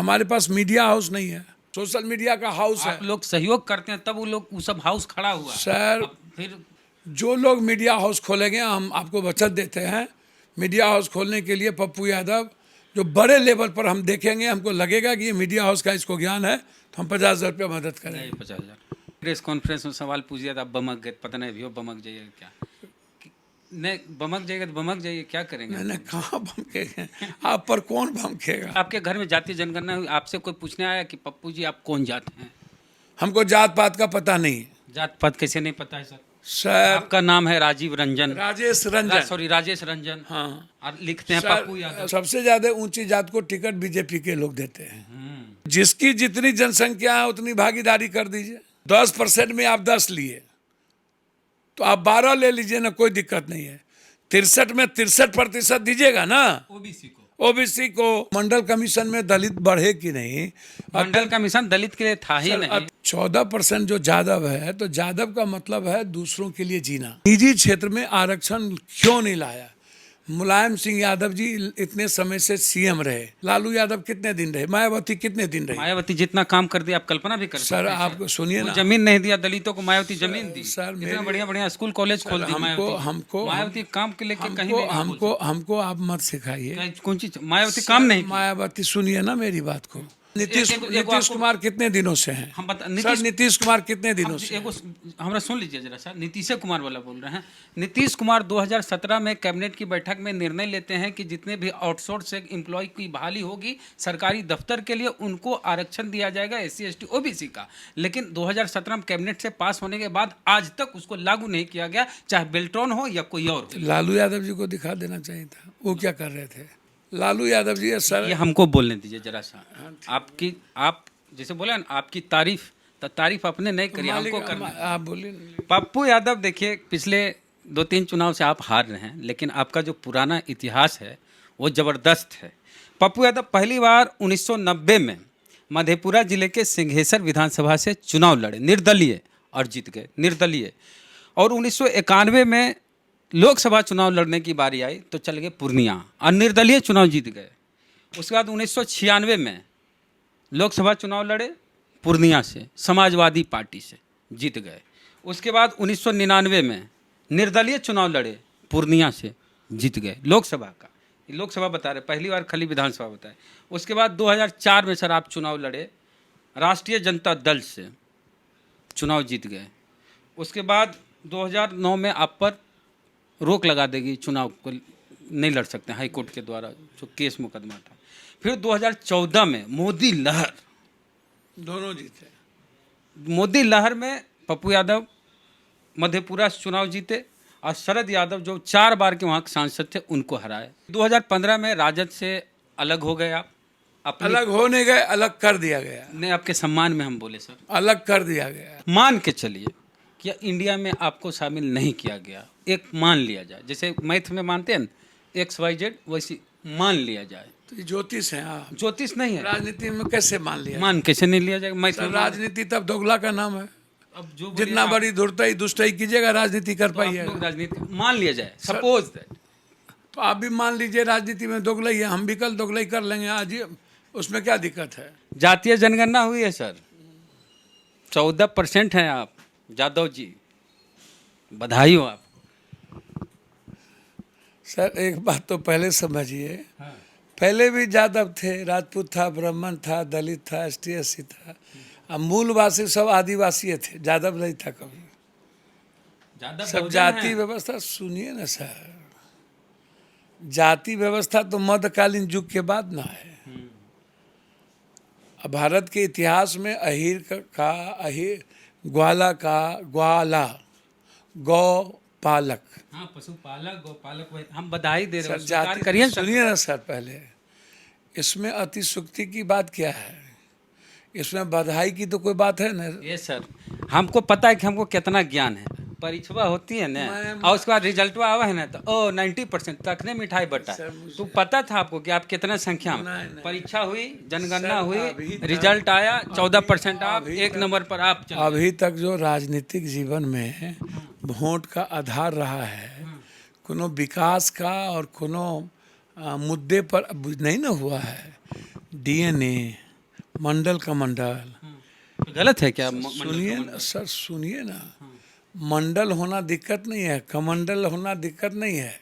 हमारे पास media house नहीं है, सोशल मीडिया का हाउस है। आप लोग सहयोग करते हैं तब वो सब हाउस खड़ा हुआ। सर अब फिर जो लोग मीडिया हाउस खोलेंगे हम आपको वचन देते हैं, मीडिया हाउस खोलने के लिए पप्पू यादव जो बड़े लेवल पर हम देखेंगे, हमको लगेगा कि ये मीडिया हाउस का इसको ज्ञान है तो हम 50,000 रुपया मदद करेंगे। नहीं 50,000 प्रेस कॉन्फ्रेंस में सवाल पूछ दिया था, आप बमक गए, पता नहीं भी हो बमक जाइए क्या, नहीं बमक जाइएगा तो बमक जाइए, क्या करेंगे? मैंने कहाँ भमकेगा, आप पर कौन भमकेगा? आपके घर में जातीय जनगणना हुई, आपसे कोई पूछने आया कि पप्पू जी आप कौन जात हैं? हमको जात पात का पता नहीं। जात पात कैसे नहीं पता है सर? सर आपका नाम है राजीव रंजन, राजेश रंजन, सॉरी राजेश रंजन, हाँ और लिखते हैं सर, पप्पू यादव। सबसे ज्यादा ऊंची जात को टिकट बीजेपी के लोग देते हैं। जिसकी जितनी जनसंख्या है उतनी भागीदारी कर दीजिए। 10% में आप 10 लिए तो आप 12 ले लीजिए ना, कोई दिक्कत नहीं है। 63 में 63% दीजिएगा ना ओबीसी को। ओबीसी को। मंडल कमीशन में दलित बढ़े कि नहीं? मंडल कमीशन दलित के लिए था ही नहीं। 14% जो यादव है, तो यादव का मतलब है दूसरों के लिए जीना। निजी क्षेत्र में आरक्षण क्यों नहीं लाया? मुलायम सिंह यादव जी इतने समय से सीएम रहे, लालू यादव कितने दिन रहे, मायावती कितने दिन रहे? मायावती जितना काम कर दिया आप कल्पना भी कर सकते सर हैं। आप सुनिए ना, जमीन नहीं दिया दलितों को, मायावती जमीन दी। सर इतना बढ़िया बढ़िया स्कूल कॉलेज खोल दी हमको मायावती काम के लेके कहीं नहीं हमको आप मत सिखाइए। कौन चीज मायावती काम नहीं की। मायावती सुनिए ना मेरी बात को। नीतीश कुमार कितने दिनों से हैं? हम बता नीतीश कुमार कितने दिनों से? हमरा सुन लीजिए जरा सा, नीतीश कुमार वाला बोल रहे हैं। नीतीश कुमार 2017 में कैबिनेट की बैठक में निर्णय लेते हैं कि जितने भी आउटसोर्स से एम्प्लॉय की बहाली होगी सरकारी दफ्तर के लिए, उनको आरक्षण दिया जाएगा SC ST OBC का। लेकिन 2017 में कैबिनेट से पास होने के बाद आज तक उसको लागू नहीं किया गया, चाहे बेल्ट्रॉन हो या कोई और हो। लालू यादव जी को दिखा देना चाहिए था, वो क्या कर रहे थे? लालू यादव जी सर, ये हमको बोलने दीजिए जरा सा। आप जैसे बोले ना, आपकी तारीफ अपने नहीं करिए, हमको करना। आप बोलिए। पप्पू यादव देखिए, पिछले 2-3 चुनाव से आप हार रहे हैं, लेकिन आपका जो पुराना इतिहास है वो ज़बरदस्त है। पप्पू यादव पहली बार 1990 में मधेपुरा जिले के सिंघेश्वर विधानसभा से चुनाव लड़े निर्दलीय, और जीत गए निर्दलीय। और 1991 में लोकसभा चुनाव लड़ने की बारी आई तो चल गए पूर्णिया और निर्दलीय चुनाव जीत गए। उसके बाद 1996 में लोकसभा चुनाव लड़े पूर्णिया से, समाजवादी पार्टी से, जीत गए। उसके बाद 1999 में निर्दलीय चुनाव लड़े पूर्णिया से, जीत गए लोकसभा का। लोकसभा बता रहे, पहली बार खाली विधानसभा बताए। उसके बाद 2004 में सर आप चुनाव लड़े राष्ट्रीय जनता दल से, चुनाव जीत गए। उसके बाद 2009 में आप पर रोक लगा देगी, चुनाव को नहीं लड़ सकते हाई कोर्ट के द्वारा, जो केस मुकदमा था। फिर 2014 में मोदी लहर, दोनों जीते। मोदी लहर में पप्पू यादव मधेपुरा से चुनाव जीते, और शरद यादव जो 4 बार के वहाँ के सांसद थे उनको हराए। 2015 में राजद से अलग हो गए आप। अलग होने गए, अलग कर दिया गया। नहीं, आपके सम्मान में हम बोले सर, अलग कर दिया गया। मान के चलिए कि इंडिया में आपको शामिल नहीं किया गया, एक मान लिया जाए, जैसे मैथ में मानते हैं XYZ, वैसे मान लिया जाए। तो ये ज्योतिष है आप? ज्योतिष नहीं है। राजनीति में कैसे मान लिया? मान कैसे नहीं लिया जाएगा? मैथ में राजनीति तब दोगला का नाम है। अब जो जितना बड़ी धुरताई दुष्टाई कीजिएगा राजनीति कर पाइए। राजनीति मान लिया जाए, सपोज दैट, तो आप भी मान लीजिए राजनीति में दोगलाई है, हम भी कल दोगलाई कर लेंगे आज ही, उसमें क्या दिक्कत है? जातीय जनगणना हुई है सर, 14% हैं आप यादव जी, बधाई हो आप। सर एक बात तो पहले समझिए, पहले भी यादव थे, राजपूत था, ब्राह्मण था, दलित था, ST SC था, अब मूलवासी सब आदिवासी थे, यादव नहीं था कभी। सब जाति व्यवस्था, सुनिए ना सर, जाति व्यवस्था तो मध्यकालीन युग के बाद ना है। अब भारत के इतिहास में अहीर का अहीर, ग्वाला का ग्वाला, गौ पालक, हाँ पशुपालक, गौपालक, हम बधाई दे रहे हैं। जाति करिए सुनिए ना सर, पहले इसमें अतिशुक्ति की बात क्या है? इसमें बधाई की तो कोई बात है ना? ये सर हमको पता है कि हमको कितना ज्ञान है। परीक्षा होती है ना और उसके बाद रिजल्ट आवा है ना, तो 90% तखने मिठाई बटा। तो पता था आपको कि आप कितना संख्या में? परीक्षा हुई, जनगणना हुई, रिजल्ट आया, 14% आप, 1 नंबर पर आप। अभी तक जो राजनीतिक जीवन में वोट का आधार रहा है, कोनो विकास का और कोनो मुद्दे पर नहीं ना हुआ है। DNA मंडल का मंडल। तो गलत है क्या सुनिए ना सर, सुनिए ना, मंडल होना दिक्कत नहीं है, कमंडल होना दिक्कत नहीं है।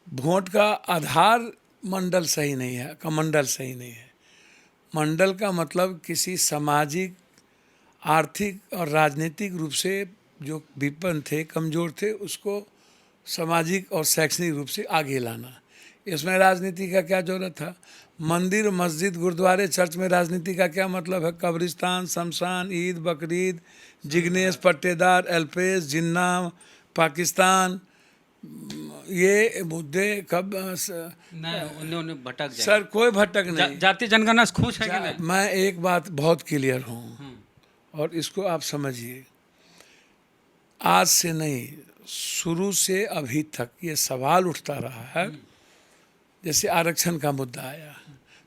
वोट का आधार मंडल सही नहीं है, कमंडल सही नहीं है। मंडल का मतलब किसी सामाजिक, आर्थिक और राजनीतिक रूप से जो विपन्न थे, कमज़ोर थे, उसको सामाजिक और शैक्षणिक रूप से आगे लाना। इसमें राजनीति का क्या जरूरत था? मंदिर, मस्जिद, गुरुद्वारे, चर्च में राजनीति का क्या मतलब है? कब्रिस्तान, शमशान, ईद, बकरीद, जिग्नेश, पट्टेदार, एल्पेश, जिन्ना, पाकिस्तान, ये मुद्दे कब नहीं उन्हें भटक जाए। सर कोई भटक नहीं। जातीय जनगणना से खुश है कि नहीं? मैं एक बात बहुत क्लियर हूँ और इसको आप समझिए, आज से नहीं, शुरू से अभी तक ये सवाल उठता रहा है। जैसे आरक्षण का मुद्दा आया,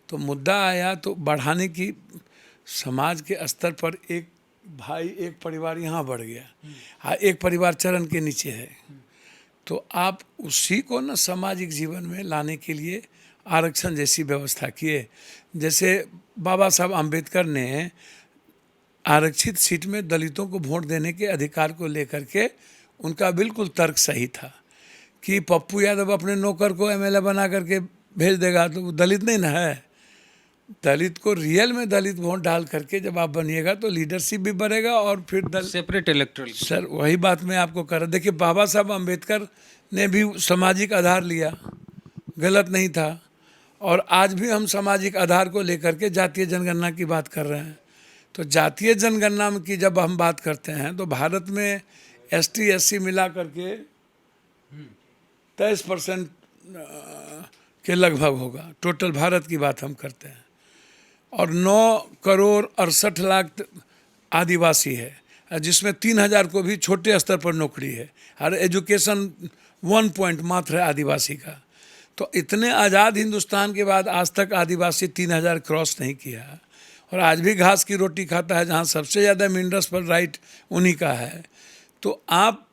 तो मुद्दा आया तो बढ़ाने की, समाज के स्तर पर एक भाई, एक परिवार यहाँ बढ़ गया, हाँ, एक परिवार चरण के नीचे है, तो आप उसी को ना सामाजिक जीवन में लाने के लिए आरक्षण जैसी व्यवस्था किए। जैसे बाबा साहब अम्बेडकर ने आरक्षित सीट में दलितों को वोट देने के अधिकार को लेकर के, उनका बिल्कुल तर्क सही था कि पप्पू यादव अपने नौकर को एमएलए बना करके भेज देगा तो वो दलित नहीं ना है। दलित को रियल में दलित वोट डाल करके जब आप बनिएगा तो लीडरशिप भी बढ़ेगा और फिर सेपरेट इलेक्टोरल। सर वही बात मैं आपको कर रहा। देखिए बाबा साहब अम्बेडकर ने भी सामाजिक आधार लिया, गलत नहीं था, और आज भी हम सामाजिक आधार को लेकर के जातीय जनगणना की बात कर रहे हैं। तो जातीय जनगणना की जब हम बात करते हैं तो भारत में एसटी एससी मिला करके 23% के लगभग होगा, टोटल भारत की बात हम करते हैं, और 9,68,00,000 आदिवासी है, जिसमें 3,000 को भी छोटे स्तर पर नौकरी है, हर एजुकेशन 1 पॉइंट मात्र है आदिवासी का। तो इतने आज़ाद हिंदुस्तान के बाद आज तक आदिवासी 3,000 क्रॉस नहीं किया, और आज भी घास की रोटी खाता है, जहाँ सबसे ज़्यादा मिनरल्स पर राइट उन्हीं का है। तो आप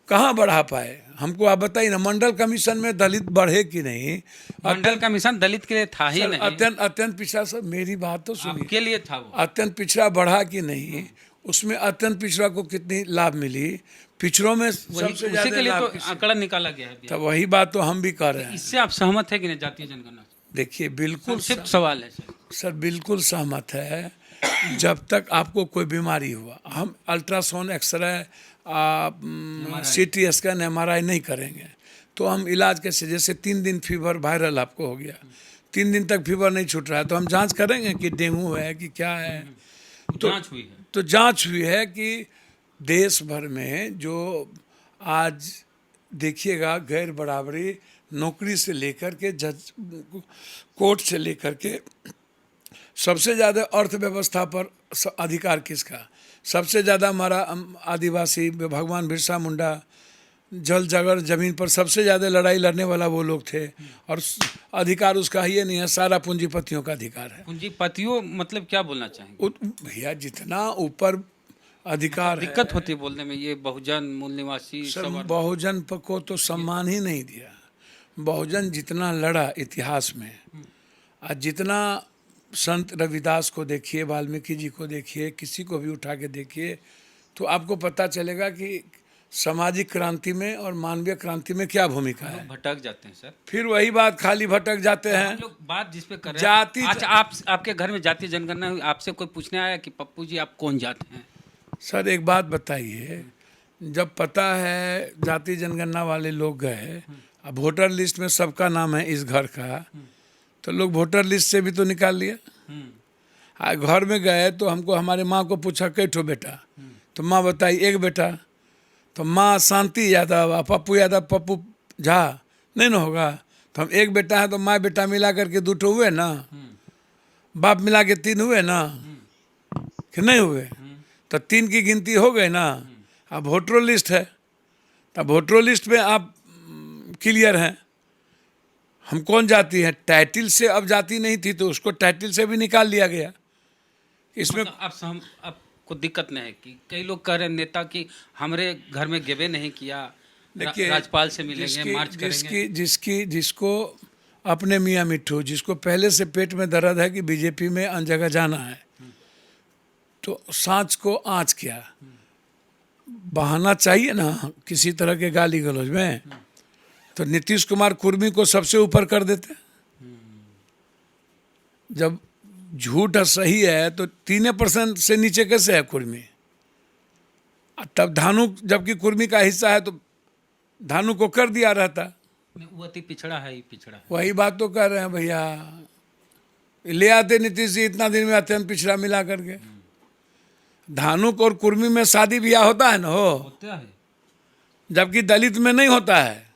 कहाँ बढ़ा पाए? हमको आप बताइए ना, मंडल कमीशन में दलित बढ़े कि नहीं? मंडल कमीशन दलित के लिए था ही नहीं। अत्यंत पिछड़ा, सर मेरी बात तो सुनिए, आपके लिए था वो। अत्यंत पिछड़ा बढ़ा कि नहीं? उसमें अत्यंत पिछड़ा को कितनी लाभ मिली? पिछड़ों में सबसे उसी के लिए ज्यादा तो आंकड़ा निकाला गया है। तो वही बात तो हम भी कर रहे हैं। इससे आप सहमत है कि नहीं जातीय जनगणना? देखिए बिल्कुल सिर्फ सवाल है सर, बिल्कुल सहमत है। जब तक आपको कोई बीमारी हुआ, हम ultrasound, X-ray, CT scan, MRI नहीं करेंगे तो हम इलाज कैसे? जैसे 3 दिन फीवर वायरल आपको हो गया, 3 दिन तक फीवर नहीं छूट रहा है, तो हम जांच करेंगे कि डेंगू है कि क्या है? तो जांच हुई है, तो जांच हुई है कि देश भर में जो आज देखिएगा गैर बराबरी, नौकरी से लेकर के जज, कोर्ट से लेकर के, सबसे ज़्यादा अर्थव्यवस्था पर अधिकार किसका? सबसे ज़्यादा हमारा आदिवासी, भगवान बिरसा मुंडा, जल जगह जमीन पर सबसे ज़्यादा लड़ाई लड़ने वाला वो लोग थे, और अधिकार उसका ही नहीं है, सारा पूंजीपतियों का अधिकार है। पूंजीपतियों मतलब क्या बोलना चाहेंगे भैया? जितना ऊपर अधिकार है, दिक्कत होती है बोलने में, ये बहुजन, मूल निवासी, बहुजन को तो सम्मान ही नहीं दिया। बहुजन जितना लड़ा इतिहास में, आज जितना संत रविदास को देखिए, वाल्मीकि जी को देखिए, किसी को भी उठा के देखिए, तो आपको पता चलेगा कि सामाजिक क्रांति में और मानवीय क्रांति में क्या भूमिका है। भटक जाते हैं सर, फिर वही बात, खाली भटक जाते हैं। हम लोग बात जिस पे कर रहे हैं, जाति, आज आपके घर में जातीय जनगणना हुई, आपसे कोई पूछने आया कि पप्पू जी आप कौन जात हैं? सर एक बात बताइए, जब पता है जाति जनगणना वाले लोग गए, अब वोटर लिस्ट में सबका नाम है इस घर का, तो लोग वोटर लिस्ट से भी तो निकाल लिया। घर में गए तो हमको, हमारे माँ को पूछा कई ठो बेटा, तो माँ बताई एक बेटा, तो माँ शांति यादव, पप्पू यादव, पप्पू झा नहीं ना होगा, तो हम एक बेटा है तो माँ बेटा मिला करके 2 ठो हुए ना, बाप मिला के 3 हुए ना, कि नहीं हुए? तो 3 की गिनती हो गई ना। अब वोटर लिस्ट है, तब वोटर लिस्ट में आप क्लियर हैं हम कौन जाति है। टाइटल से अब जाति नहीं थी तो उसको टाइटल से भी निकाल लिया गया। इसमें मतलब आपको दिक्कत नहीं है कि कई लोग कह रहे हैं नेता कि हमारे घर में गिवे नहीं किया, देखिए राज्यपाल से मिलेंगे, मार्च करेंगे। जिसको अपने मियाँ मिट्ठू, जिसको पहले से पेट में दर्द है कि बीजेपी में अन्य जगह जाना है, तो सांच को आँच किया। बहाना चाहिए ना किसी तरह के गाली गलौज में, तो नीतीश कुमार कुर्मी को सबसे ऊपर कर देते। जब झूठ सही है तो 3% से नीचे कैसे है कुर्मी? तब धानु, जबकि कुर्मी का हिस्सा है तो धानु को कर दिया रहता। वो अति पिछड़ा है, ही पिछड़ा है। वही बात तो कर रहे हैं भैया, ले आते नीतीश जी इतना दिन में अत्यंत पिछड़ा मिला करके। धानुक और कुर्मी में शादी ब्याह होता है ना, होता है, जबकि दलित में नहीं होता है,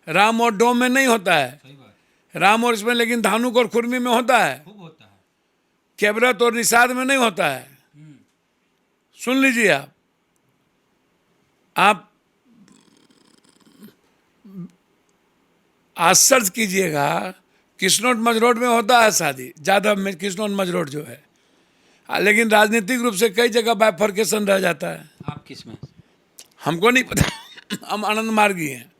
राम और डोम में नहीं होता है, सही बात, राम और इसमें, लेकिन धानुक और कुर्मी में होता है, खूब होता है। केवरत और निषाद में नहीं होता है। सुन लीजिए आप आश्चर्य कीजिएगा, किस्नौट मजरोड में होता है शादी, जादव में किस्नौट मजरोड जो है, लेकिन राजनीतिक रूप से कई जगह बाइफर्केशन रह जाता है। आप किस में? हमको नहीं पता, हम आनंद मार्गी हैं,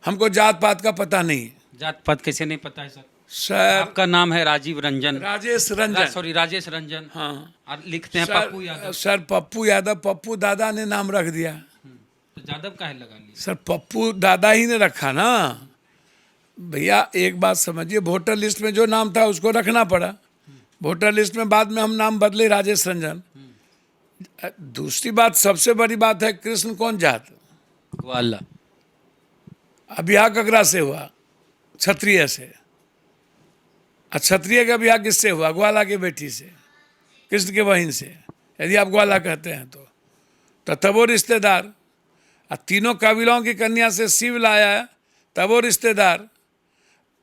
हमको जात पात का पता नहीं। जात पात कैसे नहीं पता है सर? सर आपका नाम है राजीव रंजन, राजेश रंजन, सॉरी राजेश रंजन। हाँ, और लिखते हैं सर, पप्पू यादव। सर पप्पू यादव, पप्पू दादा ने नाम रख दिया। तो यादव का है लगा लिया? सर पप्पू दादा ही ने रखा ना भैया। एक बात समझिए, वोटर लिस्ट में जो नाम था उसको रखना पड़ा, वोटर लिस्ट में बाद में हम नाम बदले राजेश रंजन। दूसरी बात, सबसे बड़ी बात है, कृष्ण कौन जात? ग्वाला। अब ब्याह ककरा से हुआ? क्षत्रिय से। क्षत्रिय का ब्याह किससे हुआ? ग्वाला की बेटी से, कृष्ण के बहन से, यदि आप ग्वाला कहते हैं तो तब वो रिश्तेदार। तीनों कबीलों की कन्या से शिव लाया तब वो रिश्तेदार।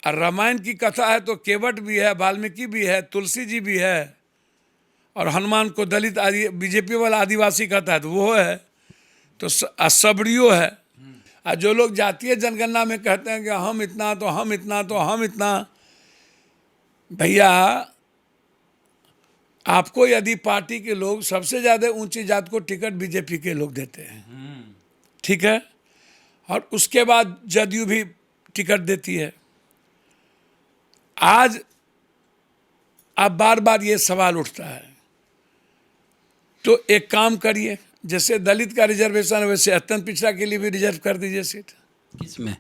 और रामायण की कथा है तो केवट भी है, वाल्मीकि भी है, तुलसी जी भी है, और हनुमान को दलित बीजेपी वाला आदिवासी कहता है तो वो है, तो सबड़ियो है। और जो लोग जातीय जनगणना में कहते हैं कि हम इतना तो हम इतना तो हम इतना, भैया आपको यदि पार्टी के लोग सबसे ज़्यादा ऊंची जात को टिकट बीजेपी के लोग देते हैं, ठीक है, और उसके बाद जदयू भी टिकट देती है। आज अब बार बार ये सवाल उठता है, तो एक काम करिए, जैसे दलित का रिजर्वेशन है वैसे अत्यंत पिछड़ा के लिए भी रिजर्व कर दीजिए सीट। किसमें?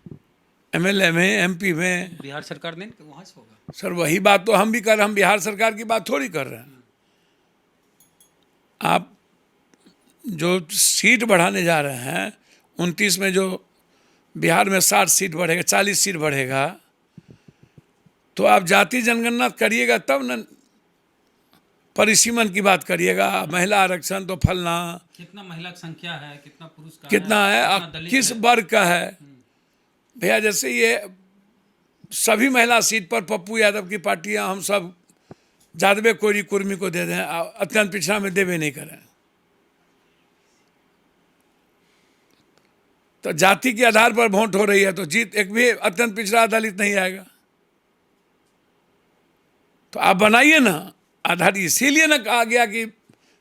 एमएलए में, एमपी में। बिहार सरकार ने वहाँ से होगा सर वही बात तो हम भी कर रहे हैं, हम बिहार सरकार की बात थोड़ी कर रहे हैं। आप जो सीट बढ़ाने जा रहे हैं 29 में, जो बिहार में 60 सीट बढ़ेगा, 40 सीट बढ़ेगा, तो आप जाति जनगणना करिएगा तब न परिसीमन की बात करिएगा। महिला आरक्षण तो फलना, कितना महिला की संख्या है, कितना पुरुष का कितना है, कितना किस है? वर्ग का है भैया। जैसे ये सभी महिला सीट पर पप्पू यादव की पार्टियां, हम सब जादवे कोरी कुर्मी को दे दें, अत्यंत पिछड़ा में देवे नहीं करें, तो जाति के आधार पर वोट हो रही है तो जीत एक भी अत्यंत पिछड़ा दलित नहीं आएगा। तो आप बनाइए ना आधार। इसीलिए ना कहा गया कि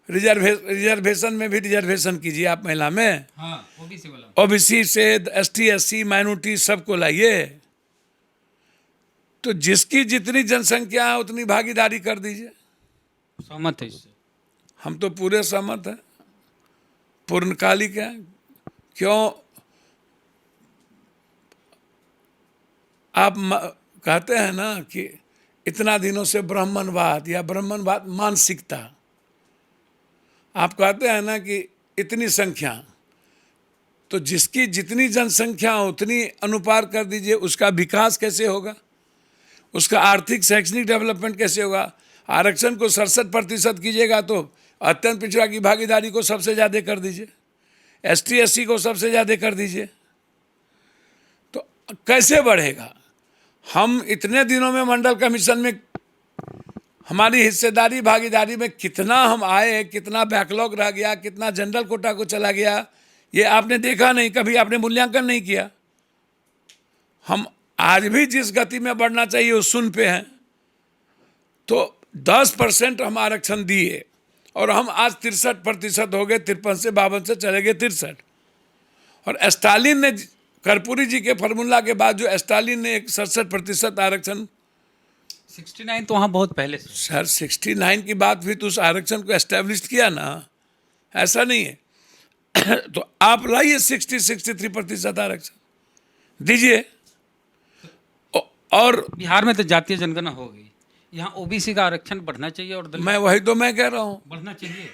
रिजर्वेशन में भी रिजर्वेशन कीजिए आप महिला में, हाँ, ओबीसी वाला, ओबीसी से एसटी एससी माइनॉरिटी सबको लाइए, तो जिसकी जितनी जनसंख्या है उतनी भागीदारी कर दीजिए। सहमत है इससे? हम तो पूरे सहमत हैं, पूर्णकालिक हैं। क्यों आप कहते हैं ना कि इतना दिनों से ब्राह्मणवाद या ब्राह्मणवाद मानसिकता, आप कहते हैं ना कि इतनी संख्या, तो जिसकी जितनी जनसंख्या उतनी अनुपार कर दीजिए, उसका विकास कैसे होगा, उसका आर्थिक शैक्षणिक डेवलपमेंट कैसे होगा। आरक्षण को 67% कीजिएगा तो अत्यंत पिछड़ा की भागीदारी को सबसे ज़्यादा कर दीजिए, एसटी एससी को सबसे ज़्यादा कर दीजिए, तो कैसे बढ़ेगा। हम इतने दिनों में मंडल कमीशन में हमारी हिस्सेदारी भागीदारी में कितना हम आए, कितना बैकलॉग रह गया, कितना जनरल कोटा को चला गया, ये आपने देखा नहीं, कभी आपने मूल्यांकन नहीं किया। हम आज भी जिस गति में बढ़ना चाहिए उस सुन पे हैं। तो 10% हम आरक्षण दिए और हम आज 63% हो गए, 53 से 52 से चले गए 63। और स्टालिन ने कर्पूरी जी के फार्मूला के बाद जो स्टालिन ने एक 67% आरक्षण, 69 तो वहाँ बहुत पहले से। सर 69 की बात हुई तो उस आरक्षण को एस्टेब्लिश किया ना, ऐसा नहीं है। तो आप लाइए 63% आरक्षण दीजिए। और बिहार में तो जातीय जनगणना हो गई, यहाँ ओबीसी का आरक्षण बढ़ना चाहिए और दलित मैं वही तो मैं कह रहा हूँ बढ़ना चाहिए।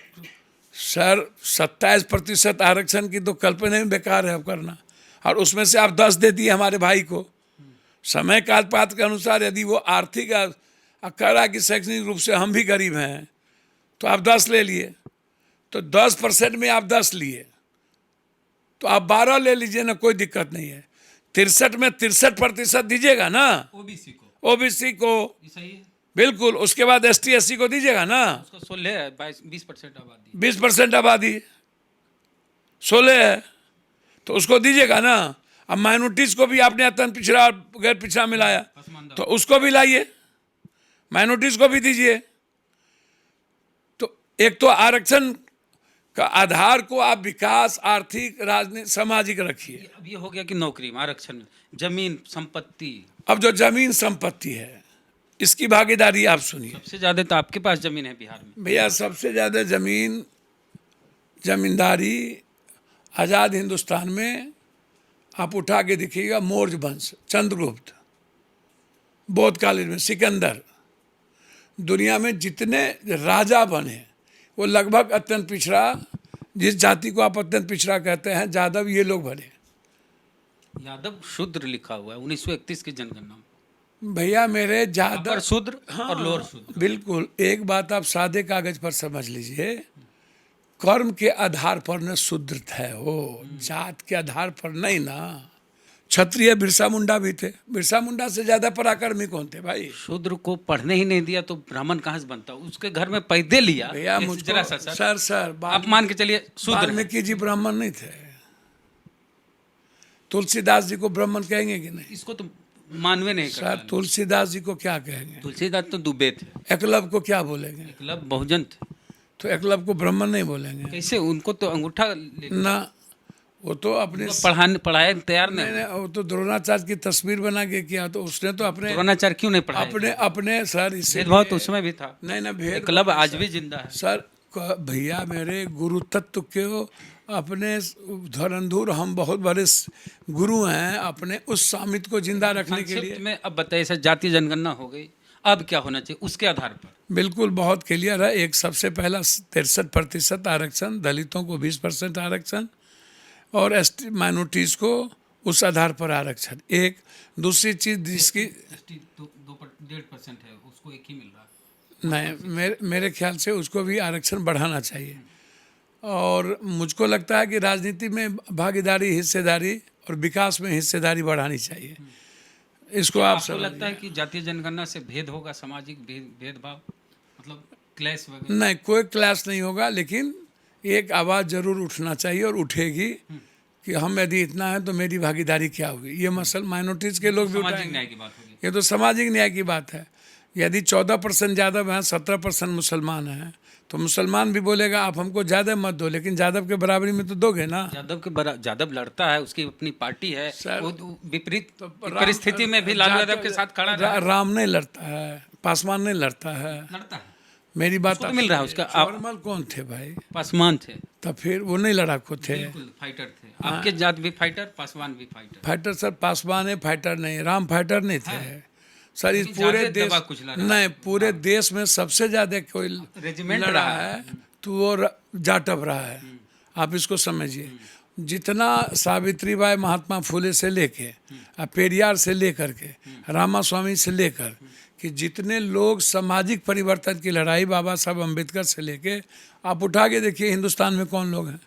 सर, 27% आरक्षण की तो कल्पना ही बेकार है अब करना, और उसमें से आप 10 दे दिए हमारे भाई को। समय काल पात्र के अनुसार यदि वो आर्थिक कह रहा कि शैक्षणिक रूप से हम भी गरीब हैं तो आप 10 ले लिए, तो 10% में आप 10 लिए तो आप 12 ले लीजिए ना, कोई दिक्कत नहीं है। 63 में 63% दीजिएगा ना ओबीसी को, ओबीसी को, ये सही है। बिल्कुल। उसके बाद ST SC को दीजिएगा ना, उसको 16 है, 20% आबादी। 20% आबादी 16 है तो उसको दीजिएगा ना। अब माइनॉरिटीज को भी आपने अत्यंत पिछड़ा और गैर पिछड़ा मिलाया तो उसको भी लाइए, माइनॉरिटीज को भी दीजिए। तो एक तो आरक्षण का आधार को आप विकास, आर्थिक, राजनीतिक, सामाजिक रखिए। अब ये हो गया कि नौकरी में आरक्षण में जमीन संपत्ति, अब जो जमीन संपत्ति है इसकी भागीदारी आप सुनिए। सबसे ज्यादा तो आपके पास जमीन है बिहार में भैया, सबसे ज़्यादा जमींदारी आज़ाद हिंदुस्तान में आप उठा के देखिएगा, मौर्य वंश, चंद्रगुप्त, बौद्धकालीन में सिकंदर, दुनिया में जितने राजा बने वो लगभग अत्यंत पिछड़ा, जिस जाति को आप अत्यंत पिछड़ा कहते हैं, यादव, ये लोग बने। यादव शूद्र लिखा हुआ है 1931 की जनगणना में। भैया मेरे यादव अपर शूद्र और लोअर शूद्र। बिल्कुल। एक बात आप सादे कागज पर समझ लीजिए, कर्म के आधार पर न शूद्र थे वो, जात के आधार पर नहीं ना। क्षत्रिय बिरसा मुंडा भी थे, बिरसा मुंडा से ज्यादा पराक्रमी कौन थे भाई? शूद्र को पढ़ने ही नहीं दिया तो ब्राह्मण कहाँ से बनता? उसके घर में पैदे लिया। भैया जरा मुझको सा सर आप मान के चलिए शूद्र है। वाल्मीकि जी ब्राह्मण नहीं थे, तुलसीदास जी को ब्राह्मण कहेंगे कि नहीं? इसको तो मानवे नहीं करता। सर तुलसीदास जी को क्या कहेंगे? तुलसीदास तो दुबे थे। एकलव को क्या बोलेंगे? एकलव्य बहुजन थे। तो एकलव को ब्राह्मण नहीं बोलेंगे कैसे? उनको तो अंगूठा ना, वो तो अपने पढ़ाए तैयार नहीं। नहीं, वो तो द्रोणाचार्य की तस्वीर बना के किया, तो उसने तो अपने द्रोणाचार्य क्यों नहीं पढ़ाए? अपने सर इससे भेदभाव तो उसमें भी था। नहीं ना, भेद एकलव्य आज भी जिंदा है। सर भैया मेरे गुरु तत्व के अपने धरंधुर, हम बहुत बड़े गुरु हैं, अपने उस सामित को जिंदा रखने के लिए। में अब बताइए सर, जातीय जनगणना हो गई, अब क्या होना चाहिए उसके आधार पर? बिल्कुल बहुत क्लियर है। एक सबसे पहला 63% आरक्षण, दलितों को 20% आरक्षण, और ST माइनॉरिटीज को उस आधार पर आरक्षण। एक दूसरी चीज जिसकी 1.5% है, उसको एक ही मिल रहा है। नहीं, मेरे ख्याल से उसको भी आरक्षण बढ़ाना चाहिए। और मुझको लगता है कि राजनीति में भागीदारी, हिस्सेदारी और विकास में हिस्सेदारी बढ़ानी चाहिए। इसको आप आपको लगता है कि जातीय जनगणना से भेद होगा, सामाजिक भेदभाव, मतलब क्लैश वगैरह? नहीं, कोई क्लास नहीं होगा, लेकिन एक आवाज़ जरूर उठना चाहिए और उठेगी कि हम यदि इतना है तो मेरी भागीदारी क्या होगी। ये मसल माइनॉरिटीज़ के लोग भी सामाजिक उठाएंगे। न्याय की बात होगी। ये तो सामाजिक न्याय की बात है। यदि 14% यादव हैं, 17% मुसलमान हैं, तो मुसलमान भी बोलेगा आप हमको ज़्यादा मत दो, लेकिन यादव के बराबरी में तो दोगे ना। यादव लड़ता है, उसकी अपनी पार्टी है, वो विपरीत तो परिस्थिति में भी लालू यादव के साथ खड़ा रहा। राम नहीं लड़ता है, पासवान नहीं लड़ता है। लड़ता है, मेरी बात तो मिल रहा है उसका। नॉर्मल कौन थे भाई? पासवान थे, तब फिर वो नहीं लड़ाकू थे, बिल्कुल फाइटर थे। आपके जात भी फाइटर, पासवान भी फाइटर। फाइटर सर, पासवान है फाइटर नहीं, राम फाइटर नहीं थे सर। इस पूरे देश नहीं, पूरे देश में सबसे ज्यादा कोई रेजिमेंट लड़ा है तो वो जाटव रहा है। आप इसको समझिए। जितना सावित्रीबाई, महात्मा फुले से लेके, पेरियार से लेकर के, रामास्वामी से लेकर कि जितने लोग सामाजिक परिवर्तन की लड़ाई, बाबा साहब अम्बेडकर से लेके आप उठा के देखिए, हिंदुस्तान में कौन लोग हैं?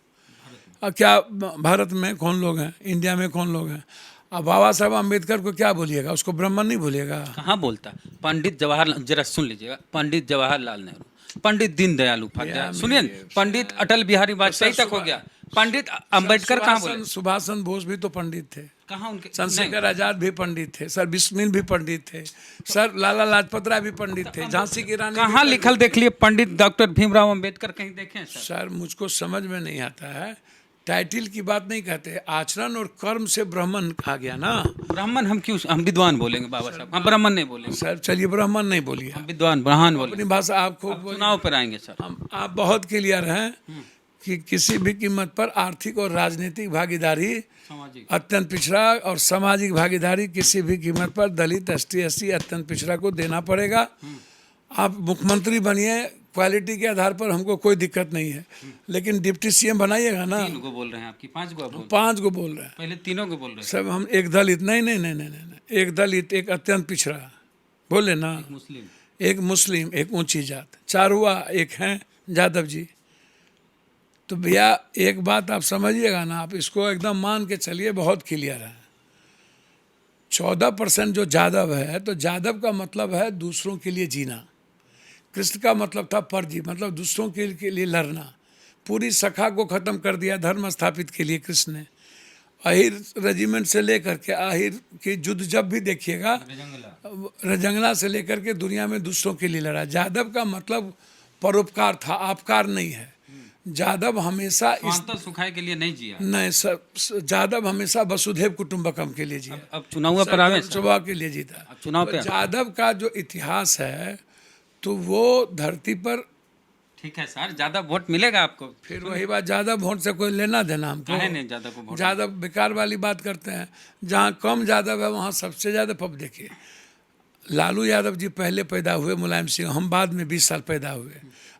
क्या भारत में कौन लोग हैं? इंडिया में कौन लोग हैं? अब बाबा साहब अम्बेडकर को क्या बोलिएगा? उसको ब्राह्मण नहीं बोलिएगा? कहाँ बोलता? पंडित जवाहरलाल, जरा सुन लीजिएगा, पंडित जवाहरलाल नेहरू, पंडित दीनदयाल उपाध्याय, सुनिए, पंडित अटल बिहारी वाजपेयी तक हो गया, पंडित अम्बेडकर कहाँ बोले? सुभाष चंद्र बोस भी तो पंडित थे। कहाँ उनके? चंद्रशेखर आजाद भी पंडित थे सर, बिस्मिल भी पंडित थे सर, लाला लाजपत राय भी पंडित थे, झांसी की रानी। कहाँ लिखल देख लिए पंडित डॉक्टर भीमराव अम्बेडकर, कहीं देखें सर? सर मुझको समझ में नहीं आता है। टाइटिल की बात नहीं कहते, आचरण और कर्म से ब्राह्मण कहा गया ना। ब्राह्मण हम क्यों, हम विद्वान बोलेंगे बाबा साहब, हम ब्राह्मण नहीं बोलेंगे, सर चलिए ब्राह्मण नहीं बोलिए, हम विद्वान ब्राह्मण अपनी बोलेंगे। भाषा आप खूब अब बोलिए। चुनाव पर आएंगे सर। हम आप बहुत क्लियर हैं कि किसी भी कीमत पर आर्थिक और राजनीतिक भागीदारी सामाजिक अत्यंत पिछड़ा और सामाजिक भागीदारी किसी भी कीमत पर दलित एसटी एससी अत्यंत पिछड़ा को देना पड़ेगा। आप मुख्यमंत्री बनिए, क्वालिटी के आधार पर हमको कोई दिक्कत नहीं है, लेकिन डिप्टी सीएम बनाइएगा ना। 3 को बोल रहे हैं आपकी, 5 को आप बोल, 5 को बोल रहे हैं, पहले 3 को बोल रहे सब हम एक दलित नहीं नहीं नहीं नहीं नहीं, एक दलित, एक अत्यंत पिछड़ा बोले ना, थे। मुस्लिम, एक मुस्लिम, एक ऊंची जात, 4 हुआ, एक हैं यादव जी। तो भैया एक बात आप समझिएगा ना, आप इसको एकदम मान के चलिए, बहुत क्लियर है। 14% जो यादव है, तो यादव का मतलब है दूसरों के लिए जीना। कृष्ण का मतलब था परजी, मतलब दूसरों के लिए लड़ना। पूरी सखा को खत्म कर दिया धर्म स्थापित के लिए कृष्ण ने। आहिर रेजिमेंट से लेकर के आहिर की युद्ध जब भी देखिएगा, रजंगला से लेकर के दुनिया में दूसरों के लिए लड़ा। यादव का मतलब परोपकार था, आपकार नहीं है। यादव हमेशा स्वांतः सुखाय के लिए नहीं जिया। नहीं सर, यादव हमेशा वसुधैव कुटुंबकम के लिए जिया, अब चुनाव पर आवे सर। सभा के लिए जीता। अब चुनाव पे तो यादव का जो इतिहास है, तो वो धरती पर, ठीक है सर, ज्यादा वोट मिलेगा आपको। फिर वही बात, ज्यादा वोट से कोई लेना देना हमको। काहे नहीं ज्यादा को वोट? ज्यादा बेकार वाली बात करते हैं। जहाँ कम यादव है वहाँ सबसे ज्यादा पब। देखिए लालू यादव जी पहले पैदा हुए, मुलायम सिंह हम बाद में 20 साल पैदा हुए।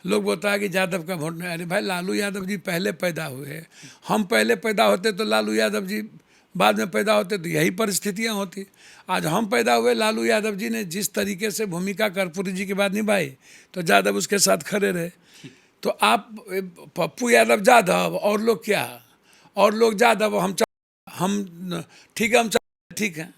लोग बोलता है कि यादव का वोट नहीं। अरे भाई लालू यादव जी पहले पैदा हुए, हम पहले पैदा होते तो लालू यादव जी बाद में पैदा होते, तो यही परिस्थितियां होती। आज हम पैदा हुए, लालू यादव जी ने जिस तरीके से भूमिका कर्पूरी जी के बाद निभाई, तो यादव उसके साथ खड़े रहे। तो आप पप्पू यादव यादव और लोग क्या, और लोग यादव, हम ठीक है, हम ठीक है,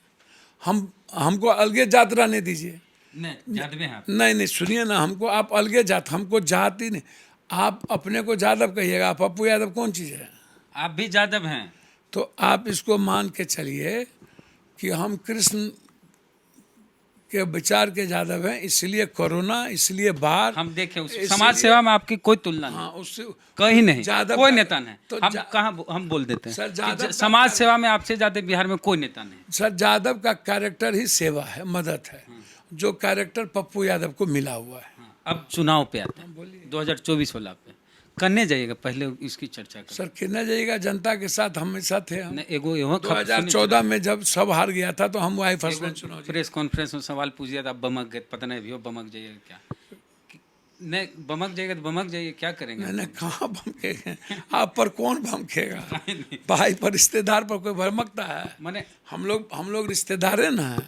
हमको अलगे जात रहने दीजिए। नहीं यादव हैं आप। नहीं सुनिए ना, हमको आप अलगे जात, हमको जात ही नहीं। आप अपने को यादव कहिएगा, पप्पू यादव कौन चीज़ है? आप भी यादव हैं। तो आप इसको मान के चलिए कि हम कृष्ण के विचार के यादव हैं, इसलिए कोरोना, इसलिए बाढ़, हम देखें उस समाज सेवा में आपकी कोई तुलना नहीं। हाँ उससे कहीं नहीं, यादव कोई का- नेता नहीं। तो हम कहाँ हम बोल देते हैं सर, कि यादव का समाज सेवा में आपसे ज्यादा बिहार में कोई नेता नहीं। सर यादव का कैरेक्टर ही सेवा है, मदद है, जो कैरेक्टर पप्पू यादव को मिला हुआ है। अब चुनाव पे आते हैं, 2024 वाला पे करने जाइएगा, पहले इसकी चर्चा करें। सर खेलने जाइएगा, जनता के साथ हमेशा थे हम। नहीं, एगो एगो 2014 में जब सब हार गया था, तो हम वाई फर्स्ट में चुनाव जीते। प्रेस कॉन्फ्रेंस में सवाल पूछ दिया था, आप बमक गए, पता नहीं भी हो बमक जाइएगा क्या? नहीं बमक जाइएगा तो बमक जाइए, क्या करेंगे? मैंने कहाँ भमकेगा? आप पर कौन भमकेगा? भाई पर, रिश्तेदार पर कोई भमकता है? माने हम लोग रिश्तेदार है ना।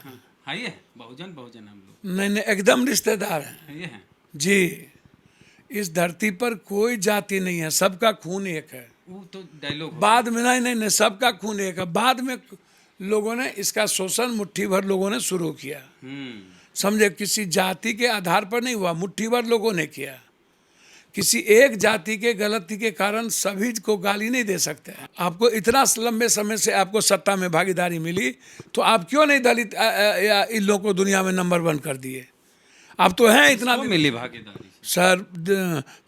हाँ ये बहुजन बहुजन हम लोग नहीं एकदम रिश्तेदार हैं ये हैं। जी। इस धरती पर कोई जाति नहीं है, सबका खून एक है। वो तो डायलॉग बाद में नहीं, सबका खून एक है। बाद में लोगों ने इसका शोषण मुट्ठी भर लोगों ने शुरू किया, समझे? किसी जाति के आधार पर नहीं हुआ, मुट्ठी भर लोगों ने किया। किसी एक जाति के गलती के कारण सभी को गाली नहीं दे सकते हैं। आपको इतना लंबे समय से आपको सत्ता में भागीदारी मिली, तो आप क्यों नहीं दलित या इन लोगों को दुनिया में नंबर 1 कर दिए? आप तो हैं इतना तो मिली भागीदारी सर।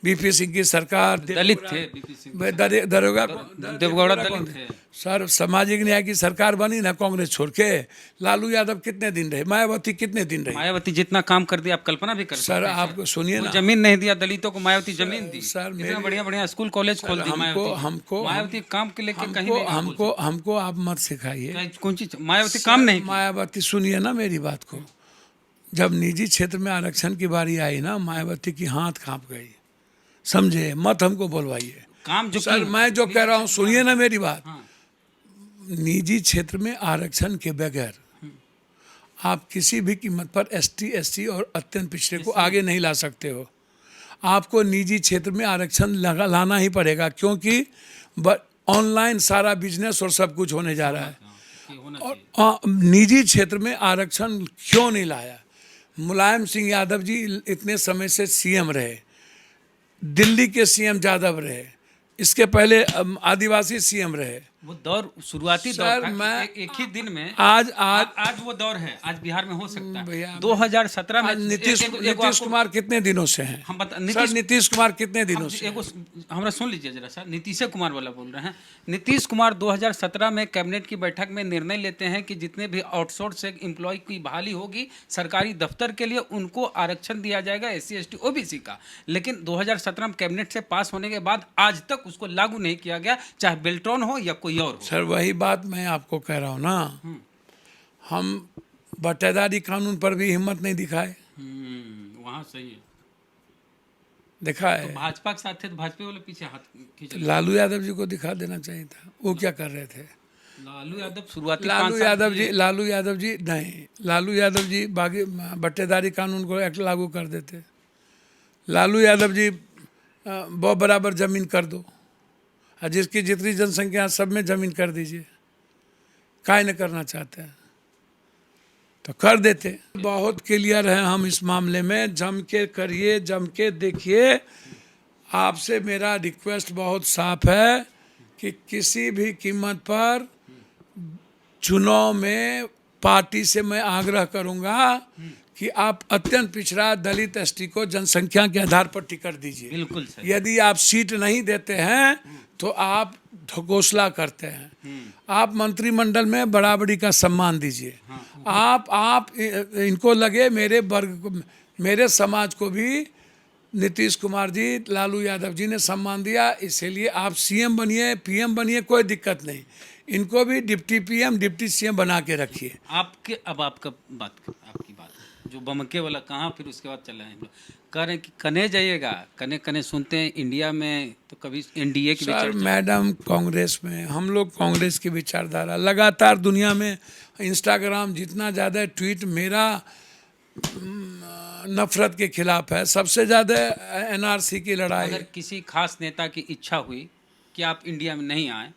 बीपी सिंह की सरकार, दलित थे, बीपी सिंह दरोगा देवगौड़ा दलित थे। सर सामाजिक न्याय की सरकार बनी ना कांग्रेस छोड़ के। लालू यादव कितने दिन रहे, मायावती कितने दिन रही? मायावती जितना काम कर दिया आप कल्पना भी कर सकते सर हैं। आपको सुनिए ना, जमीन नहीं दिया दलितों को, मायावती जमीन दी। सर, इतना बढ़िया बढ़िया स्कूल कॉलेज खोल दी हमको मायावती काम के लेके कहीं नहीं हमको आप मत सिखाइए कौन चीज मायावती काम नहीं की। मायावती सुनिए ना मेरी बात को। जब निजी क्षेत्र में आरक्षण की बारी आई ना, मायावती की हाथ कांप गई, समझे? मत हमको बोलवाइए काम जो सर, की- मैं जो कह रहा हूँ सुनिए ना मेरी बात। हाँ। निजी क्षेत्र में आरक्षण के बगैर आप किसी भी कीमत पर एसटी एससी और अत्यंत पिछड़े को आगे नहीं ला सकते हो। आपको निजी क्षेत्र में आरक्षण लाना ही पड़ेगा, क्योंकि ऑनलाइन सारा बिजनेस और सब कुछ होने जा रहा है। ये होना और निजी क्षेत्र में आरक्षण क्यों नहीं लाया? मुलायम सिंह यादव जी इतने समय से सीएम रहे, दिल्ली के सीएम यादव रहे, इसके पहले आदिवासी सीएम रहे, वो दौर शुरुआती दौर सर, था कि मैं- एक ही दिन में आज आज वो दौर है, आज बिहार में हो सकता भैया, है। 2017 में आज नीतीश एगो नीतीश आपको- कुमार कितने दिनों से हैं? हम बता सर नीतीश कुमार कितने दिनों हम से एगो हमरा सुन लीजिए जरा सा, नीतीश कुमार वाला बोल रहे हैं। नीतीश कुमार 2017 में कैबिनेट की बैठक में निर्णय लेते हैं कि जितने भी आउटसोर्स से एम्प्लॉय की बहाली होगी सरकारी दफ्तर के लिए, उनको आरक्षण दिया जाएगा SC ST OBC का। लेकिन 2017 में कैबिनेट से पास होने के बाद आज तक उसको लागू नहीं किया गया, चाहे बेल्ट्रॉन हो या कोई और हो। सर वही बात मैं आपको कह रहा हूँ ना, हम बटेदारी कानून पर भी हिम्मत नहीं दिखाए। वहाँ सही है। दिखा है भाजपा के साथ थे तो भाजपा वाले पीछे हाथ खींच लिए। लालू यादव जी को दिखा देना चाहिए था। वो क्या कर रहे थे? लालू यादव शुरुआती लालू 5 साल यादव किए। जी लालू यादव जी नहीं, लालू यादव जी बागी बट्टेदारी कानून को एक्ट लागू कर देते। लालू यादव जी बहुत बराबर जमीन कर दो, और जिसकी जितनी जनसंख्या है, सब में जमीन कर दीजिए। काहे न करना चाहते हैं तो कर देते। बहुत क्लियर है हम इस मामले में, जम के करिए, जम के देखिए। आपसे मेरा रिक्वेस्ट बहुत साफ है कि किसी भी कीमत पर चुनाव में पार्टी से मैं आग्रह करूंगा कि आप अत्यंत पिछड़ा दलित ST को जनसंख्या के आधार पर टिकट दीजिए। बिल्कुल सही। यदि आप सीट नहीं देते हैं तो आप ढकोसला करते हैं। आप मंत्रिमंडल में बराबरी का सम्मान दीजिए। आप इनको लगे मेरे वर्ग को, मेरे समाज को भी नीतीश कुमार जी, लालू यादव जी ने सम्मान दिया, इसीलिए आप CM बनिए, PM बनिए, कोई दिक्कत नहीं। इनको भी डिप्टी PM डिप्टी CM बना के रखिए। आपके अब आपकी बात जो बमके वाला कहाँ, फिर उसके बाद चला है हम लोग कह रहे हैं कि कने जाइएगा, कने कने सुनते हैं इंडिया में तो कभी NDA की भी सर चर्चा। मैडम, कांग्रेस में हम लोग कांग्रेस की विचारधारा लगातार दुनिया में, इंस्टाग्राम जितना ज़्यादा ट्वीट मेरा नफरत के खिलाफ है, सबसे ज़्यादा NRC की लड़ाई। अगर किसी खास नेता की इच्छा हुई कि आप इंडिया में नहीं आए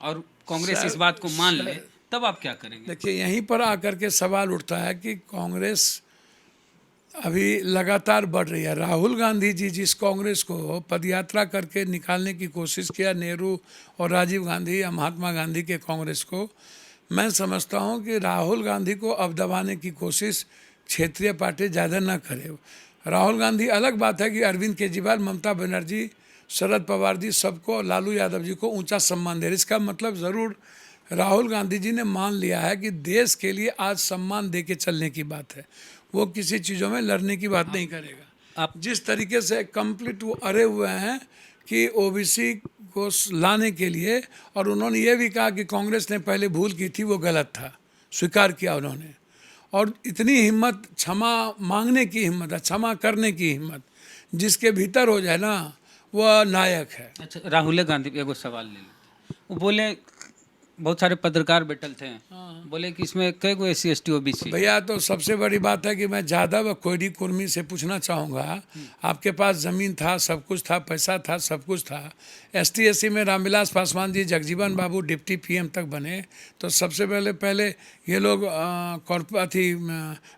और कांग्रेस इस बात को मान ले, तब आप क्या करेंगे? देखिए यहीं पर आकर के सवाल उठता है कि कांग्रेस अभी लगातार बढ़ रही है। राहुल गांधी जी जिस कांग्रेस को पदयात्रा करके निकालने की कोशिश किया, नेहरू और राजीव गांधी या महात्मा गांधी के कांग्रेस को, मैं समझता हूं कि राहुल गांधी को अब दबाने की कोशिश क्षेत्रीय पार्टी ज़्यादा ना करे। राहुल गांधी अलग बात है कि अरविंद केजरीवाल, ममता बनर्जी, शरद पवार जी सबको, लालू यादव जी को ऊंचा सम्मान दे रहे। इसका मतलब ज़रूर राहुल गांधी जी ने मान लिया है कि देश के लिए आज सम्मान दे के चलने की बात है। वो किसी चीज़ों में लड़ने की बात नहीं करेगा। आप जिस तरीके से कंप्लीट वो अड़े हुए हैं कि OBC को लाने के लिए, और उन्होंने ये भी कहा कि कांग्रेस ने पहले भूल की थी, वो गलत था, स्वीकार किया उन्होंने। और इतनी हिम्मत, क्षमा मांगने की हिम्मत है, क्षमा करने की हिम्मत जिसके भीतर हो जाए ना, वह नायक है। अच्छा, राहुल गांधी पे एगो सवाल ले लेते। वो बोले, बहुत सारे पत्रकार बैठल थे, बोले कि इसमें कई गो SC ST OBC। भैया तो सबसे बड़ी बात है कि मैं यादव कोयरी कुर्मी से पूछना चाहूँगा, आपके पास ज़मीन था, सब कुछ था, पैसा था, सब कुछ था। ST SC में रामविलास पासवान जी, जगजीवन बाबू डिप्टी PM तक बने, तो सबसे पहले ये लोग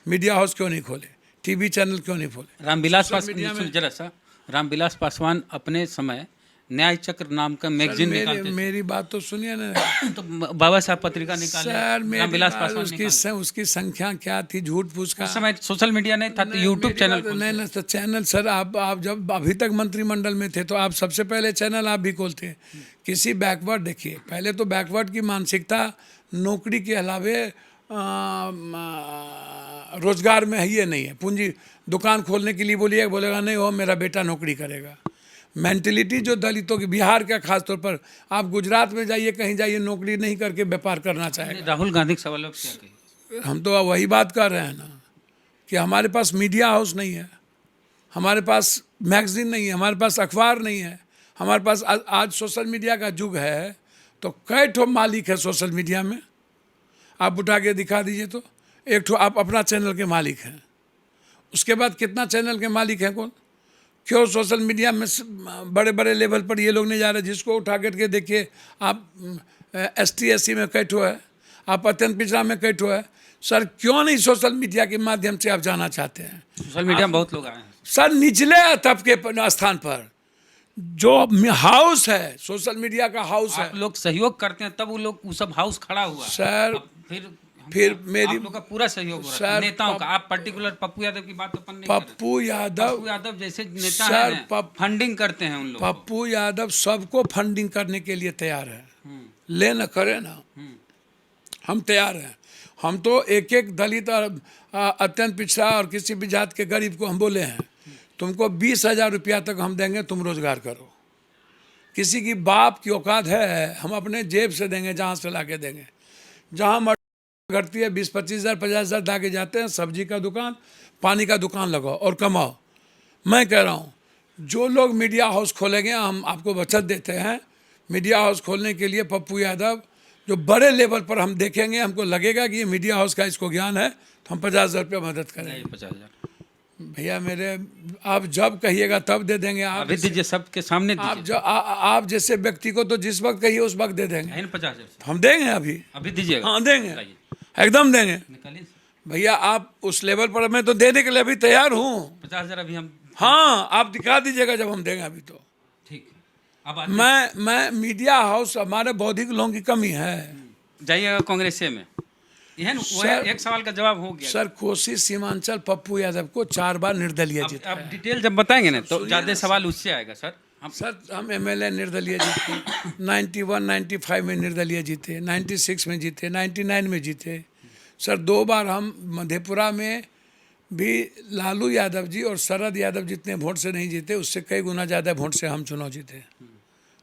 मीडिया हाउस क्यों नहीं खोले, TV चैनल क्यों नहीं खोले? रामविलास पासवान, जरा सा, रामविलास पासवान अपने समय न्याय चक्र नाम का मैगजीन निकालते थे। मेरी बात तो सुनिए ना। तो बाबा साहब पत्रिका निकाले, सर मेरी रामविलास बात, पासवान निकाले। उसकी संख्या क्या थी, झूठ फूस का। उस समय सोशल मीडिया नहीं था, तो यूट्यूब चैनल नहीं नहीं, तो चैनल सर, आप जब अभी तक मंत्रिमंडल में थे तो आप सबसे पहले चैनल आप भी खोलते हैं। किसी बैकवर्ड, देखिए पहले तो बैकवर्ड की मानसिकता नौकरी के अलावे रोजगार में है, ये नहीं है। पूंजी दुकान खोलने के लिए बोलेगा नहीं, वो मेरा बेटा नौकरी करेगा। मेंटलिटी जो दलितों की, बिहार का खास तौर पर, आप गुजरात में जाइए, कहीं जाइए, नौकरी नहीं करके व्यापार करना चाहेगा। राहुल गांधी के सवाल क्या कही? हम तो वही बात कर रहे हैं ना कि हमारे पास मीडिया हाउस नहीं है, हमारे पास मैगजीन नहीं है, हमारे पास अखबार नहीं है, हमारे पास आज सोशल मीडिया का युग है, तो कई ठो मालिक है सोशल मीडिया में, आप उठा के दिखा दीजिए। तो एक ठो आप अपना चैनल के मालिक हैं, उसके बाद कितना चैनल के मालिक हैं कौन? क्यों सोशल मीडिया में बड़े बड़े लेवल पर ये लोग नहीं जा रहे? जिसको उठा करके देखिए आप, ST SC में कई ठो है, आप अत्यंत पिछड़ा में कई ठो है। सर क्यों नहीं सोशल मीडिया के माध्यम से आप जाना चाहते हैं? सोशल मीडिया में बहुत लोग आए हैं सर निचले तबके स्थान पर जो हाउस है, सोशल मीडिया का हाउस है आप लोग सहयोग करते हैं तब वो सब हाउस खड़ा हुआ। सर। अब फिर मेरी आप लोग का पूरा सहयोग हो रहा है सर, नेताओं का। आप पर्टिकुलर पप्पू यादव की बात अपन नहीं कर रहे। पप्पू यादव पप्पू यादव जैसे नेता सर, हैं फंडिंग करते हैं उन लोग को। पप्पू यादव सबको फंडिंग करने के लिए तैयार है, ले न करे ना, हम तैयार हैं। हम तो एक एक दलित और अत्यंत पिछड़ा और किसी भी जात के गरीब को हम बोले हैं तुमको 20,000 रुपया तक हम देंगे, तुम रोजगार करो। किसी की बाप की औकात है, हम अपने जेब से देंगे, जहाँ से ला के देंगे। जहाँ मर्जी घटती है 20-25,000 50,000 ला के जाते हैं। सब्जी का दुकान, पानी का दुकान लगाओ और कमाओ। मैं कह रहा हूँ जो लोग मीडिया हाउस खोलेंगे हम आपको बचत देते हैं। मीडिया हाउस खोलने के लिए पप्पू यादव जो बड़े लेवल पर हम देखेंगे, हमको लगेगा कि ये मीडिया हाउस का इसको ज्ञान है, तो हम 50,000 रुपया मदद करेंगे। 50,000 भैया मेरे, आप जब कहिएगा तब दे देंगे। आप अभी दीजिए, सबके सामने आप दीजिए। जो आप जैसे व्यक्ति को तो जिस वक्त कहिए उस वक्त दे देंगे। 50,000 हम देंगे अभी दीजिएगा। हाँ देंगे, निकालिए। एकदम देंगे निकालिए। भैया। आप उस लेवल पर, मैं तो देने के लिए अभी तैयार हूँ। 50,000 अभी हम। हाँ आप दिखा दीजिएगा जब हम देंगे। अभी तो ठीक है। अब मैं मीडिया हाउस, हमारे बौद्धिक लोगों की कमी है। जाइएगा कांग्रेस में। यह वो सर, एक सवाल का जवाब हो गया। सर कोसी सीमांचल पप्पू यादव को 4 बार निर्दलीय जीता अब है। डिटेल जब बताएंगे ना तो ज्यादा सवाल उससे आएगा सर। हम एमएलए निर्दलीय जीते 91, 95 में निर्दलीय जीते, 96 में जीते, 99 में जीते। सर 2 बार हम मधेपुरा में भी लालू यादव जी और शरद यादव जितने वोट से नहीं जीते, उससे कई गुना ज़्यादा वोट से हम चुनाव जीते।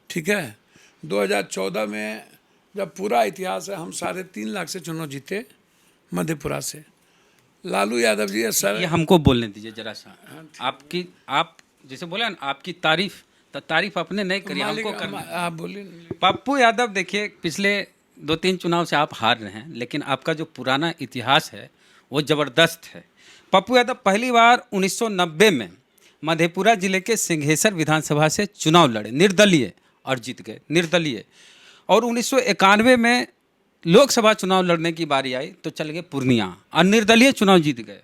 ठीक है। 2014 में जब पूरा इतिहास है, हम 3.5 लाख से चुनाव जीते मधेपुरा से। लालू यादव जी ये हमको बोलने दीजिए जरा सा। आप जैसे बोले ना, आपकी तारीफ अपने नहीं करी, हमको करना। आप बोलिए। पप्पू यादव देखिए, पिछले 2-3 चुनाव से आप हार रहे हैं, लेकिन आपका जो पुराना इतिहास है वो ज़बरदस्त है। पप्पू यादव पहली बार 1990 में मधेपुरा जिले के सिंघेश्वर विधानसभा से चुनाव लड़े निर्दलीय और जीत गए निर्दलीय। और 1991 में लोकसभा चुनाव लड़ने की बारी आई तो चल गए पूर्णिया और निर्दलीय चुनाव जीत गए।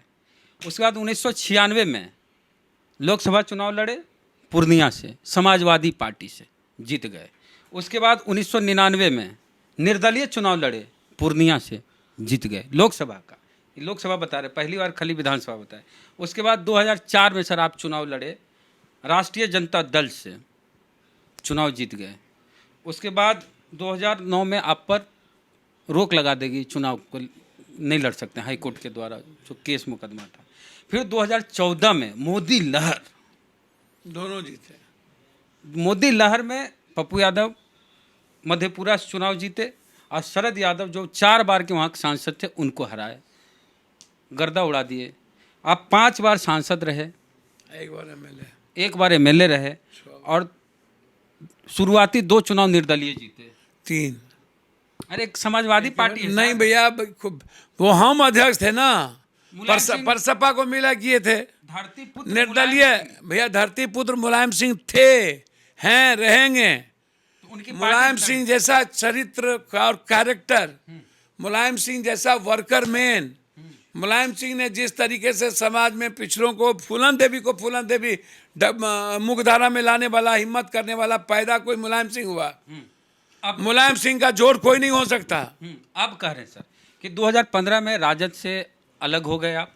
उसके बाद 1996 में लोकसभा चुनाव लड़े पूर्णिया से, समाजवादी पार्टी से, जीत गए। उसके बाद 1999 में निर्दलीय चुनाव लड़े पूर्णिया से, जीत गए लोकसभा का। लोकसभा बता रहे, पहली बार खाली विधानसभा बताए। उसके बाद 2004 में सर आप चुनाव लड़े राष्ट्रीय जनता दल से, चुनाव जीत गए। उसके बाद 2009 में आप पर रोक लगा देगी, चुनाव को नहीं लड़ सकते हाई कोर्ट के द्वारा, जो केस मुकदमा था। फिर 2014 में मोदी लहर, दोनों जीते। मोदी लहर में पप्पू यादव मधेपुरा से चुनाव जीते और शरद यादव जो 4 बार के वहाँ के सांसद थे उनको हराए, गर्दा उड़ा दिए। आप 5 बार सांसद रहे, एक बार एमएलए रहे और शुरुआती 2 चुनाव निर्दलीय जीते। 3। अरे एक समाजवादी पार्टी है नहीं भैया, वो हम अध्यक्ष थे ना, परसपा को मिला किए थे धरती पुत्र निर्दलीय। भैया धरती पुत्र मुलायम सिंह थे, हैं, रहेंगे। तो मुलायम सिंह जैसा चरित्र और कैरेक्टर, मुलायम सिंह जैसा वर्कर मैन, मुलायम सिंह ने जिस तरीके से समाज में पिछड़ों को, फूलन देवी मुख्यधारा में लाने वाला, हिम्मत करने वाला पैदा कोई मुलायम सिंह हुआ। अब मुलायम सिंह का जोड़ कोई नहीं हो सकता। अब कह रहे हैं सर कि 2015 में राजद से अलग हो गए आप।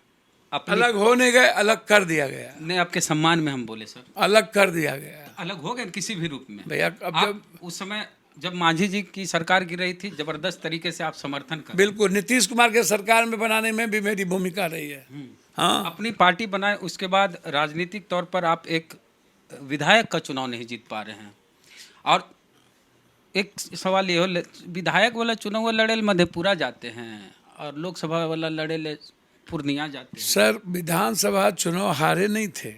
अलग होने गए, अलग कर दिया गया। नहीं, आपके सम्मान में हम बोले सर, अलग कर दिया गया। अलग हो गए किसी भी रूप में भैया। अब जब उस समय जब मांझी जी की सरकार गिर रही थी, जबरदस्त तरीके से आप समर्थन कर, बिल्कुल नीतीश कुमार के सरकार में बनाने में भी मेरी भूमिका रही है। हाँ, अपनी पार्टी बनाए। उसके बाद राजनीतिक तौर पर आप एक विधायक का चुनाव नहीं जीत पा रहे हैं। और एक सवाल ये हो, विधायक वाला चुनाव लड़े मधेपुरा जाते हैं और लोकसभा वाला लड़े पूर्णिया जाते हैं। सर विधानसभा चुनाव हारे नहीं थे।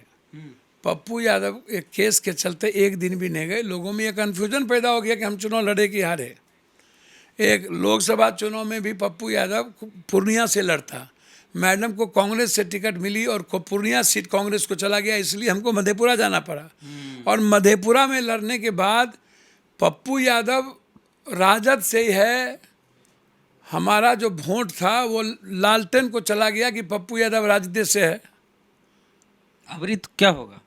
पप्पू यादव एक केस के चलते एक दिन भी नहीं गए। लोगों में ये कन्फ्यूजन पैदा हो गया कि हम चुनाव लड़े कि हारे। एक लोकसभा चुनाव में भी पप्पू यादव पूर्णिया से लड़ता, मैडम को कांग्रेस से टिकट मिली और पूर्णिया सीट कांग्रेस को चला गया, इसलिए हमको मधेपुरा जाना पड़ा। और मधेपुरा में लड़ने के बाद पप्पू यादव राजद से ही है, हमारा जो वोट था वो लालटेन को चला गया कि पप्पू यादव राजद से है। अबरी तो क्या होगा?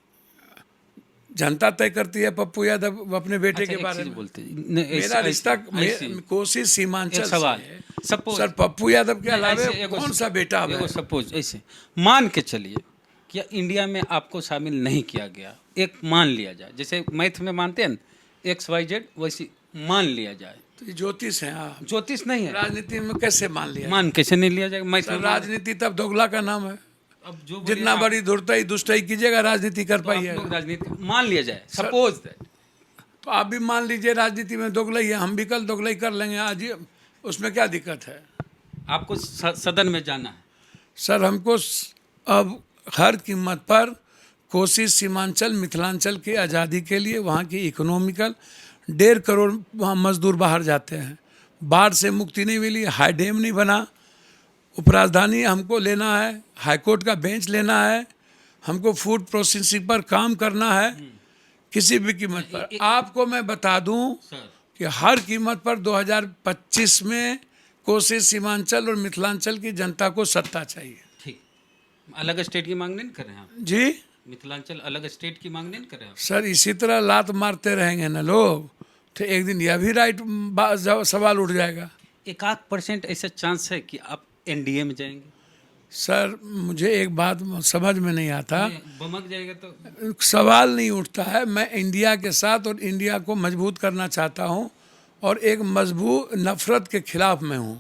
जनता तय करती है पप्पू यादव अपने बेटे के एक बारे चीज में। बोलते हैं। मेरा रिश्ता कोसी सीमांचल एक सवाल से है। सपोज सर पप्पू यादव के अलावा कौन सा बेटा है? सपोज ऐसे मान के चलिए कि इंडिया में आपको शामिल नहीं किया गया, एक मान लिया जाए, जैसे मैथ में मानते हैं XYZ, वैसे मान लिया जाए। तो ये ज्योतिष है। हाँ, ज्योतिष नहीं है, राजनीति में कैसे मान लिया? मान कैसे नहीं लिया जाएगा? मैथ सर में राजनीति तब दोगला का नाम है। अब जो जितना बड़ी धुरताई दुष्टाई कीजिएगा राजनीति कर पाइए। राजनीति मान लिया जाए, सपोज दैट, तो आप भी मान लीजिए राजनीति में दोगलाई है, हम भी कल दोगलाई कर लेंगे आज ही, उसमें क्या दिक्कत है? आपको सदन में जाना है। सर हमको अब हर कीमत पर कोसी सीमांचल मिथिलांचल की आज़ादी के लिए वहाँ की इकोनॉमिकल 1.5 करोड़ वहाँ मजदूर बाहर जाते हैं, बाढ़ से मुक्ति नहीं मिली, हाई डैम नहीं बना, उपराजधानी हमको लेना है, हाईकोर्ट का बेंच लेना है, हमको फूड प्रोसेसिंग पर काम करना है किसी भी कीमत पर। आपको मैं बता दूं कि हर कीमत पर 2025 में कोसी सीमांचल और मिथिलांचल की जनता को सत्ता चाहिए। ठीक, अलग स्टेट की मांग नहीं कर रहे हैं आप? जी मिथिलांचल अलग स्टेट की मांग नहीं कर रहे हैं आप? सर इसी तरह लात मारते रहेंगे ना लोग तो एक दिन यह भी राइट सवाल उठ जाएगा। 1% ऐसा चांस है कि आप NDA में जाएंगे? सर मुझे एक बात समझ में नहीं आता, बमक जाएगा तो सवाल नहीं उठता है। मैं इंडिया के साथ और इंडिया को मजबूत करना चाहता हूं और एक मजबूत नफरत के खिलाफ में हूं,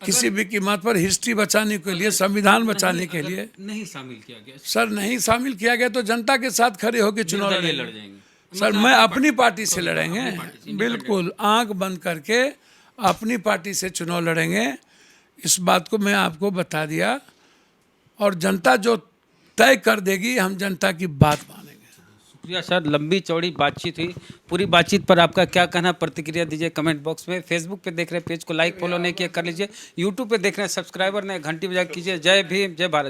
किसी भी कीमत पर हिस्ट्री बचाने के लिए, संविधान बचाने के लिए। नहीं शामिल किया गया सर नहीं शामिल किया गया तो जनता के साथ खड़े होकर चुनाव लड़ लड़ेंगे। जाएंगे। सर मैं अपनी पार्टी से लड़ेंगे, बिल्कुल आंख बंद करके अपनी पार्टी से चुनाव लड़ेंगे। इस बात को मैं आपको बता दिया और जनता जो तय कर देगी हम जनता की बात मानेंगे। शुक्रिया सर, लंबी चौड़ी बातचीत हुई। पूरी बातचीत पर आपका क्या कहना, प्रतिक्रिया दीजिए कमेंट बॉक्स में। फेसबुक पे देख रहे हैं पेज को लाइक फॉलो नहीं किया कर लीजिए, यूट्यूब पे देख रहे हैं सब्सक्राइबर ने घंटी बजा कीजिए। जय भीम, जय भारत।